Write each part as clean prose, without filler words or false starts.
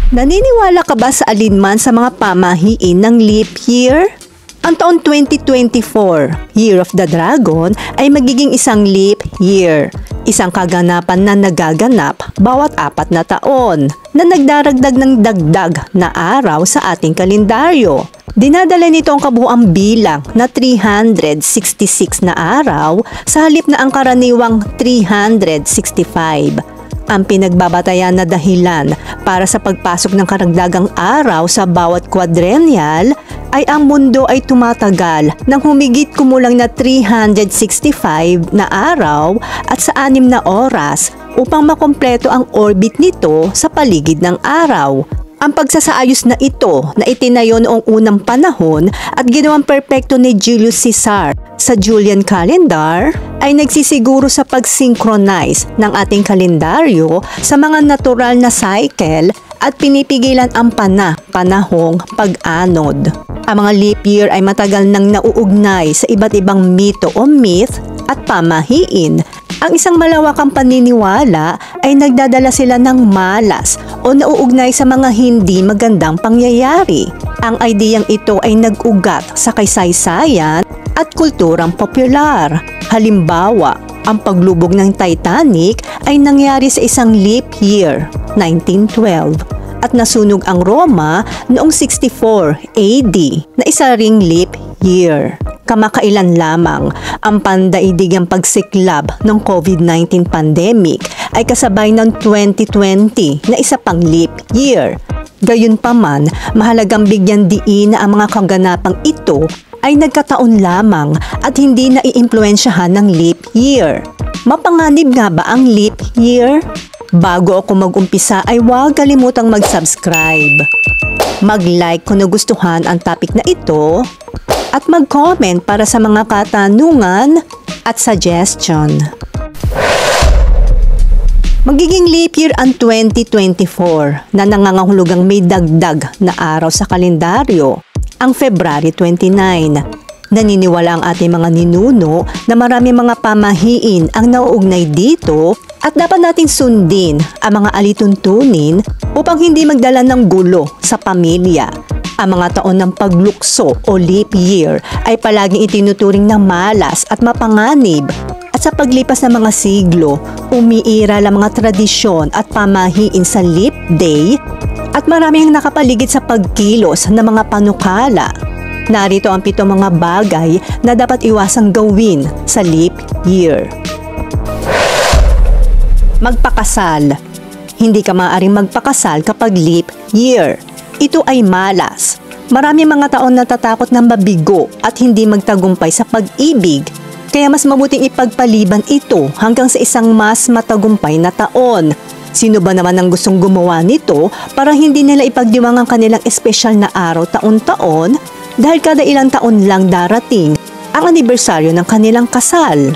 Naniniwala ka ba sa alinman sa mga pamahiin ng leap year? Ang taon 2024, Year of the Dragon, ay magiging isang leap year. Isang kaganapan na nagaganap bawat 4 na taon na nagdaragdag ng dagdag na araw sa ating kalendaryo. Dinadala nito ang kabuuang bilang na 366 na araw sa halip na ang karaniwang 365. Ang pinagbabatayan na dahilan para sa pagpasok ng karagdagang araw sa bawat quadrennial ay ang mundo ay tumatagal ng humigit kumulang na 365 na araw at sa 6 na oras upang makumpleto ang orbit nito sa paligid ng araw. Ang pagsasaayos na ito na itinayo noong unang panahon at ginawang perpekto ni Julius Caesar sa Julian calendar ay nagsisiguro sa pag-synchronize ng ating kalendaryo sa mga natural na cycle at pinipigilan ang panahong pag-anod. Ang mga leap year ay matagal nang nauugnay sa iba't ibang mito o myth at pamahiin. Ang isang malawakang paniniwala ay nagdadala sila ng malas o nauugnay sa mga hindi magandang pangyayari. Ang ideyang ito ay nag-ugat sa kaysaysayan at kulturang popular. Halimbawa, ang paglubog ng Titanic ay nangyari sa isang leap year, 1912. At nasunog ang Roma noong 64 AD na isa ring leap year. Kamakailan lamang ang pandaigdigang pagsiklab ng COVID-19 pandemic ay kasabay ng 2020 na isa pang leap year. Gayunpaman, mahalagang bigyan diin na ang mga kaganapang ito ay nagkataon lamang at hindi na iimpluwensyahan ng leap year. Mapanganib nga ba ang leap year? Bago ako mag-umpisa ay huwag kalimutang mag-subscribe. Mag-like kung nagustuhan ang topic na ito at mag-comment para sa mga katanungan at suggestion. Magiging leap year ang 2024 na nangangahulugang may dagdag na araw sa kalendaryo, ang February 29. Naniniwala ang ating mga ninuno na marami mga pamahiin ang nauugnay dito at dapat nating sundin ang mga alituntunin upang hindi magdala ng gulo sa pamilya. Ang mga taon ng paglukso o leap year ay palaging itinuturing na malas at mapanganib. At sa paglipas ng mga siglo, umiiral ang mga tradisyon at pamahiin sa leap day at marami ang nakapaligid sa pagkilos ng mga panukala. Narito ang 7 mga bagay na dapat iwasang gawin sa leap year. Magpakasal. Hindi ka maaaring magpakasal kapag leap year. Ito ay malas. Marami mga taon natatakot na mabigo at hindi magtagumpay sa pag-ibig. Kaya mas mabuting ipagpaliban ito hanggang sa isang mas matagumpay na taon. Sino ba naman ang gustong gumawa nito para hindi nila ipagdiwang ang kanilang espesyal na araw taon-taon dahil kada ilang taon lang darating ang anibersaryo ng kanilang kasal?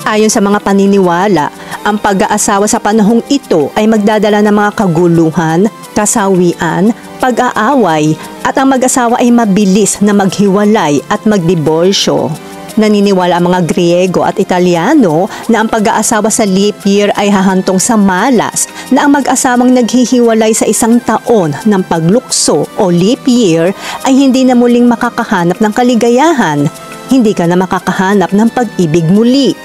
Ayon sa mga paniniwala, ang pag-aasawa sa panahong ito ay magdadala ng mga kaguluhan, kasawian, pag-aaway at ang mag-asawa ay mabilis na maghiwalay at magdiborsyo. Naniniwala ang mga Griego at Italiano na ang pag-aasawa sa leap year ay hahantong sa malas na ang mag-asawang naghihiwalay sa isang taon ng paglukso o leap year ay hindi na muling makakahanap ng kaligayahan. Hindi ka na makakahanap ng pag-ibig muli.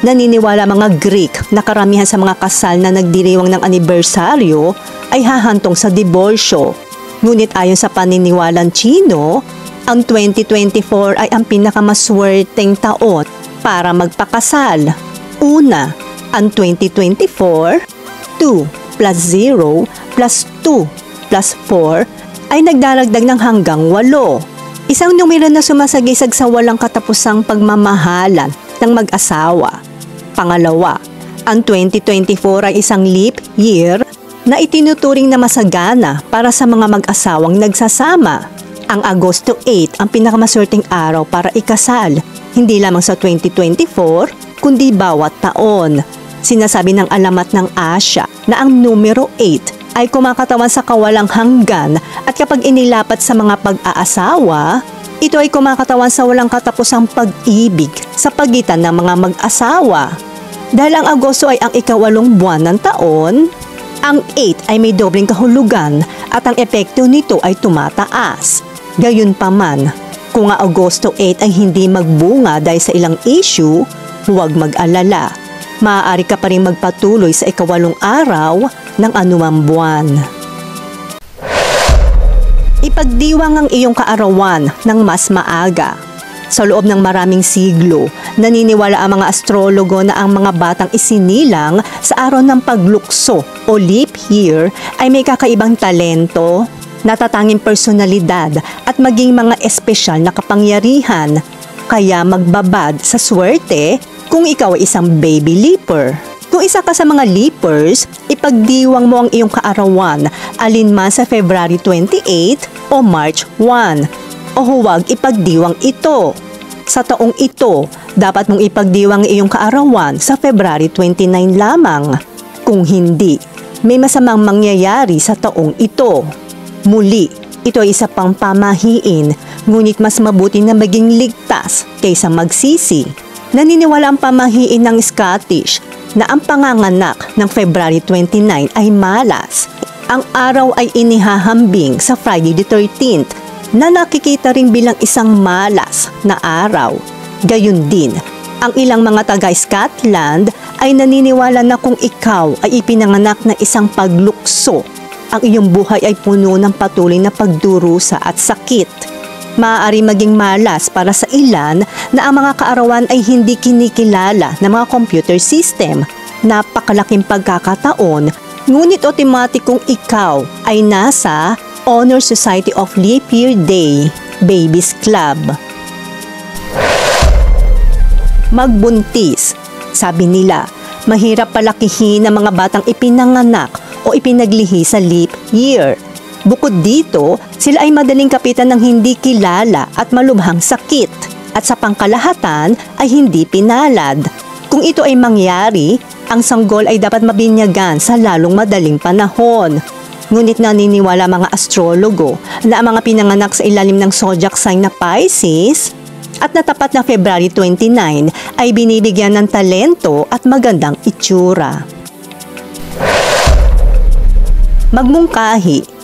Naniniwala mga Greek na karamihan sa mga kasal na nagdiriwang ng anibersaryo ay hahantong sa diborsyo. Ngunit ayon sa paniniwalang Chino, ang 2024 ay ang pinakamaswerteng taon para magpakasal. Una, ang 2024, 2 plus 0 plus 2 plus 4 ay nagdaragdag ng hanggang 8. Isang numero na sumasagisag sa walang katapusang pagmamahalan ng mag-asawa. Pangalawa, ang 2024 ay isang leap year na itinuturing na masagana para sa mga mag-asawang nagsasama. Ang Agosto 8 ang pinakamaswerteng araw para ikasal, hindi lamang sa 2024, kundi bawat taon. Sinasabi ng alamat ng Asya na ang numero 8 ay kumakatawan sa kawalang hanggan at kapag inilapat sa mga pag-aasawa, ito ay kumakatawan sa walang katapusang pag-ibig sa pagitan ng mga mag-asawa. Dahil ang Agosto ay ang ika-8 buwan ng taon, Ang 8 ay may dobleng kahulugan at ang epekto nito ay tumataas. Gayunpaman, kung ang Agosto 8 ay hindi magbunga dahil sa ilang issue, huwag mag-alala. Maaari ka pa rin magpatuloy sa ika-8 araw ng anumang buwan. Ipagdiwang ang iyong kaarawan ng mas maaga. Sa loob ng maraming siglo, naniniwala ang mga astrologo na ang mga batang isinilang sa araw ng paglukso o leap year ay may kakaibang talento, natatanging personalidad at maging mga espesyal na kapangyarihan. Kaya magbabad sa swerte kung ikaw ay isang baby leaper. Kung isa ka sa mga leapers, ipagdiwang mo ang iyong kaarawan alinman sa February 28 o March 1. O huwag ipagdiwang ito. Sa taong ito, dapat mong ipagdiwang iyong kaarawan sa February 29 lamang. Kung hindi, may masamang mangyayari sa taong ito. Muli, ito ay isa pang pamahiin, ngunit mas mabuti na maging ligtas kaysa magsisi. Naniniwala ang pamahiin ng Scottish na ang panganganak ng February 29 ay malas. Ang araw ay inihahambing sa Friday the 13th na nakikita rin bilang isang malas na araw. Gayun din, ang ilang mga taga-Scotland ay naniniwala na kung ikaw ay ipinanganak na isang paglukso, ang iyong buhay ay puno ng patuloy na pagdurusa at sakit. Maaari maging malas para sa ilan na ang mga kaarawan ay hindi kinikilala ng mga computer system. Napakalaking pagkakataon, ngunit otomatikong ikaw ay nasa Honor Society of Leap Year Day, Babies Club. Magbuntis. Sabi nila, mahirap palakihin ang mga batang ipinanganak o ipinaglihi sa leap year. Bukod dito, sila ay madaling kapitan ng hindi kilala at malubhang sakit at sa pangkalahatan ay hindi pinalad. Kung ito ay mangyari, ang sanggol ay dapat mabinyagan sa lalong madaling panahon. Ngunit naniniwala mga astrologo na ang mga pinanganak sa ilalim ng zodiac sign na Pisces at natapat na February 29 ay binibigyan ng talento at magandang itsura. Magmungkahi.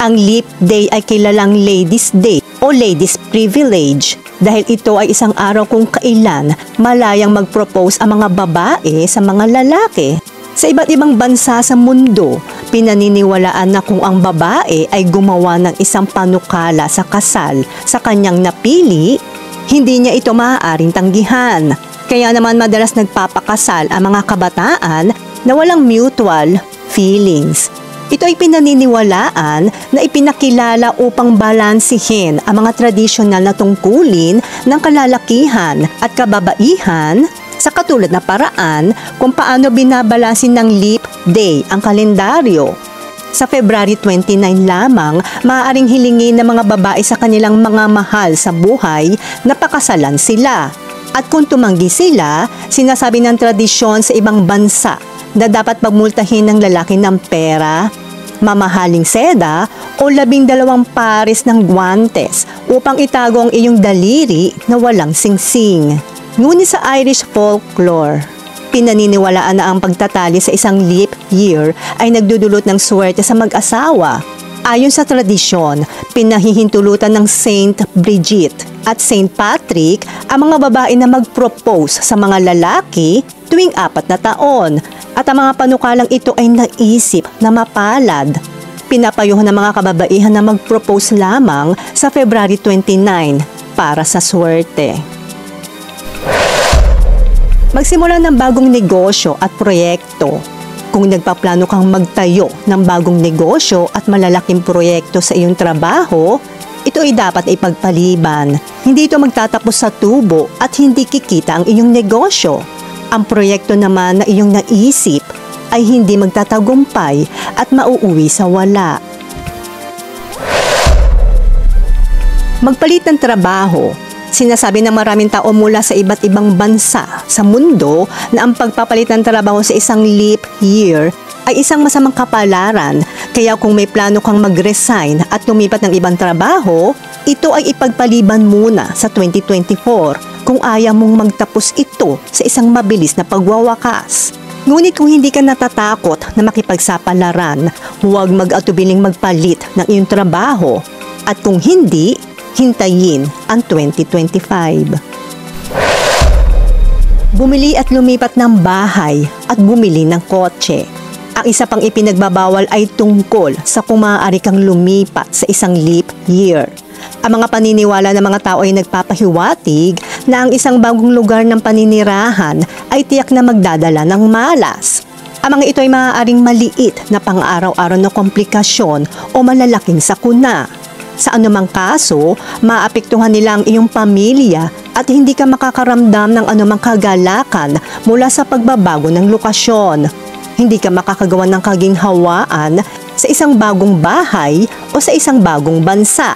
Ang leap day ay kilalang Ladies' Day o Ladies' Privilege dahil ito ay isang araw kung kailan malayang mag-propose ang mga babae sa mga lalaki. Sa iba't ibang bansa sa mundo, pinaniniwalaan na kung ang babae ay gumawa ng isang panukala sa kasal sa kanyang napili, hindi niya ito maaaring tanggihan. Kaya naman madalas nagpapakasal ang mga kabataan na walang mutual feelings. Ito ay pinaniniwalaan na ipinakilala upang balansihin ang mga tradisyonal na tungkulin ng kalalakihan at kababaihan sa katulad na paraan kung paano binabalansin ng leap day ang kalendaryo. Sa February 29 lamang, maaaring hilingin ng mga babae sa kanilang mga mahal sa buhay na pakasalan sila. At kung tumanggi sila, sinasabi ng tradisyon sa ibang bansa na dapat pagmultahin ng lalaki ng pera, mamahaling seda o 12 pares ng guwantes upang itago ang iyong daliri na walang singsing. Ngunit sa Irish folklore, pinaniniwalaan na ang pagtatali sa isang leap year ay nagdudulot ng swerte sa mag-asawa. Ayon sa tradisyon, pinahihintulutan ng Saint Bridget at Saint Patrick ang mga babae na mag-propose sa mga lalaki tuwing 4 na taon at ang mga panukalang ito ay naisip na mapalad. Pinapayuhan ng mga kababaihan na mag-propose lamang sa February 29 para sa swerte. Magsimula ng bagong negosyo at proyekto. Kung nagpaplano kang magtayo ng bagong negosyo at malalaking proyekto sa iyong trabaho, ito ay dapat ipagpaliban. Hindi ito magtatapos sa tubo at hindi kikita ang iyong negosyo. Ang proyekto naman na iyong naisip ay hindi magtatagumpay at mauuwi sa wala. Magpalit ng trabaho. Sinasabi ng maraming tao mula sa iba't ibang bansa sa mundo na ang pagpapalit ng trabaho sa isang leap year ay isang masamang kapalaran. Kaya kung may plano kang mag-resign at lumipat ng ibang trabaho, ito ay ipagpaliban muna sa 2024 kung ayaw mong magtapos ito sa isang mabilis na pagwawakas. Ngunit kung hindi ka natatakot na makipagsapalaran, huwag mag-atubiling magpalit ng iyong trabaho. At kung hindi, hintayin ang 2025. Bumili at lumipat ng bahay at bumili ng kotse. Ang isa pang ipinagbabawal ay tungkol sa kung maaari kang lumipat sa isang leap year. Ang mga paniniwala ng mga tao ay nagpapahiwatig na ang isang bagong lugar ng paninirahan ay tiyak na magdadala ng malas. Ang mga ito ay maaaring maliit na pang-araw-araw na komplikasyon o malalaking sakuna. Sa anumang kaso, maapektuhan nila ang iyong pamilya at hindi ka makakaramdam ng anumang kagalakan mula sa pagbabago ng lokasyon. Hindi ka makakagawa ng kaginhawaan sa isang bagong bahay o sa isang bagong bansa.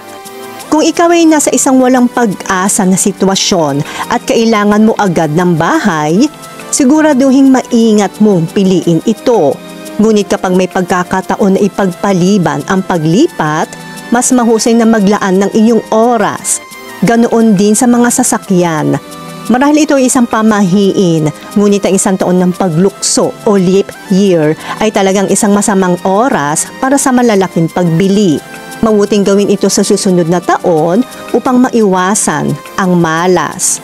Kung ikaw ay nasa isang walang pag-asa na sitwasyon at kailangan mo agad ng bahay, siguraduhing maingat mong piliin ito. Ngunit kapag may pagkakataon na ipagpaliban ang paglipat, mas mahusay na maglaan ng iyong oras. Ganoon din sa mga sasakyan. Marahil ito ay isang pamahiin, ngunit ang isang taon ng paglukso o leap year ay talagang isang masamang oras para sa malalaking pagbili. Mabuting gawin ito sa susunod na taon upang maiwasan ang malas.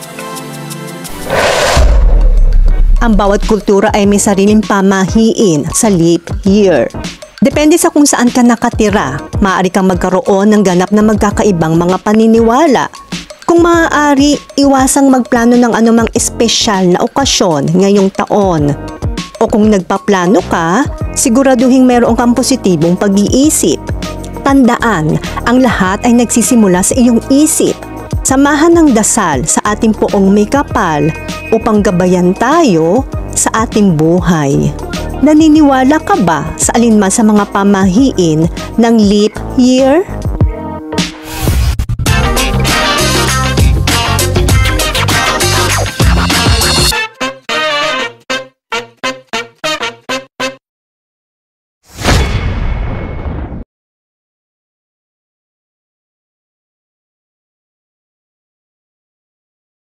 Ang bawat kultura ay may sariling pamahiin sa leap year. Depende sa kung saan ka nakatira, maaari kang magkaroon ng ganap na magkakaibang mga paniniwala. Kung maaari, iwasang magplano ng anumang espesyal na okasyon ngayong taon. O kung nagpaplano ka, siguraduhin meron kang positibong pag-iisip. Tandaan, ang lahat ay nagsisimula sa iyong isip. Samahan ng dasal sa ating poong may kapal upang gabayan tayo sa ating buhay. Naniniwala ka ba sa alinman sa mga pamahiin ng leap year?